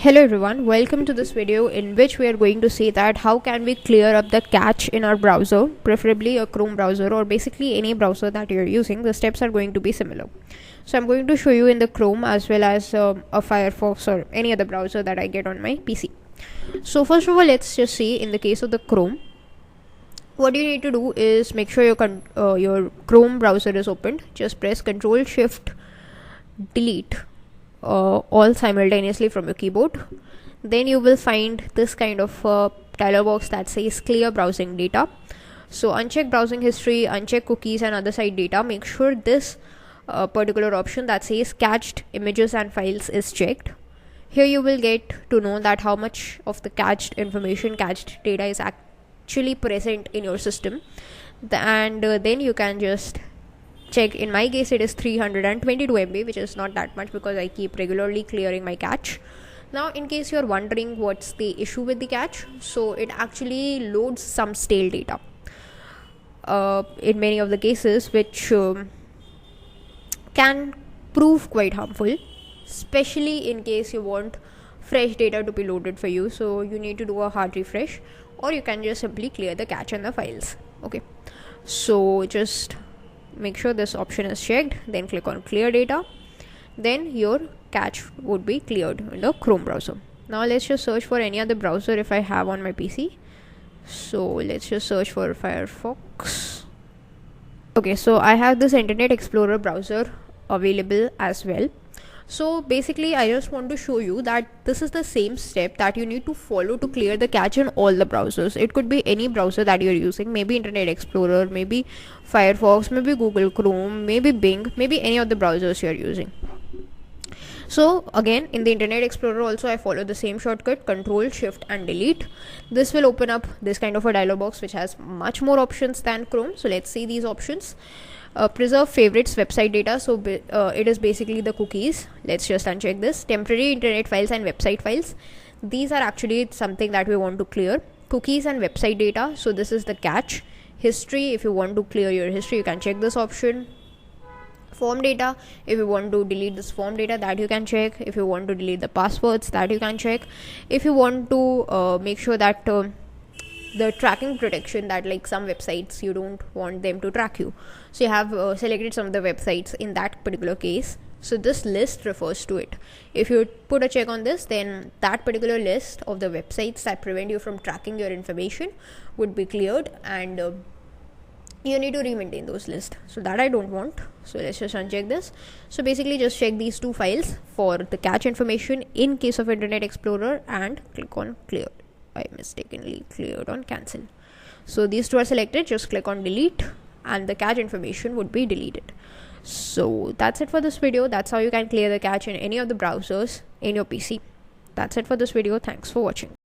Hello everyone, welcome to this video in which we are going to see that how can we clear up the cache in our browser, preferably a Chrome browser or basically any browser that you're using. The steps are going to be similar. So I'm going to show you in the Chrome as well as a Firefox or any other browser that I get on my PC. So first of all, let's just see in the case of the Chrome. What you need to do is make sure your Chrome browser is opened. Just press Ctrl Shift Delete all simultaneously from your keyboard. Then you will find this kind of dialog box that says clear browsing data. So uncheck browsing history, uncheck cookies and other site data. Make sure this particular option that says cached images and files is checked. Here you will get to know that how much of the cached information, cached data is actually present in your system, and then you can just check. In my case it is 322 MB, which is not that much because I keep regularly clearing my cache. Now in case you're wondering what's the issue with the cache, so it actually loads some stale data in many of the cases, which can prove quite harmful, especially in case you want fresh data to be loaded for you. So you need to do a hard refresh, or you can just simply clear the cache and the files. Okay, so just make sure this option is checked, then click on clear data. Then your cache would be cleared in the Chrome browser. Now let's just search for any other browser if I have on my PC. So let's just search for Firefox. Okay, so I have this Internet Explorer browser available as well. So basically I just want to show you that this is the same step that you need to follow to clear the cache in all the browsers. It could be any browser that you're using, maybe Internet Explorer, maybe Firefox, maybe Google Chrome, maybe Bing, maybe any of the browsers you're using. So again, in the Internet Explorer also I follow the same shortcut, Ctrl Shift and Delete. This will open up this kind of a dialog box which has much more options than Chrome. So let's see these options. Preserve favorites website data, so it is basically the cookies. Let's just uncheck this. Temporary internet files and website files, these are actually something that we want to clear. Cookies and website data, so this is the cache. History, if you want to clear your history you can check this option. Form data, if you want to delete this form data, that you can check. If you want to delete the passwords, that you can check. If you want to make sure that the tracking protection, that like some websites you don't want them to track you, so you have selected some of the websites in that particular case, so this list refers to it. If you put a check on this, then that particular list of the websites that prevent you from tracking your information would be cleared, and you need to re-maintain those lists. So that I don't want, so let's just uncheck this. So basically just check these two files for the cache information in case of Internet Explorer and click on clear. I mistakenly cleared on cancel. So these two are selected, just click on delete and the cache information would be deleted. So that's it for this video. That's how you can clear the cache in any of the browsers in your PC. That's it for this video. Thanks for watching.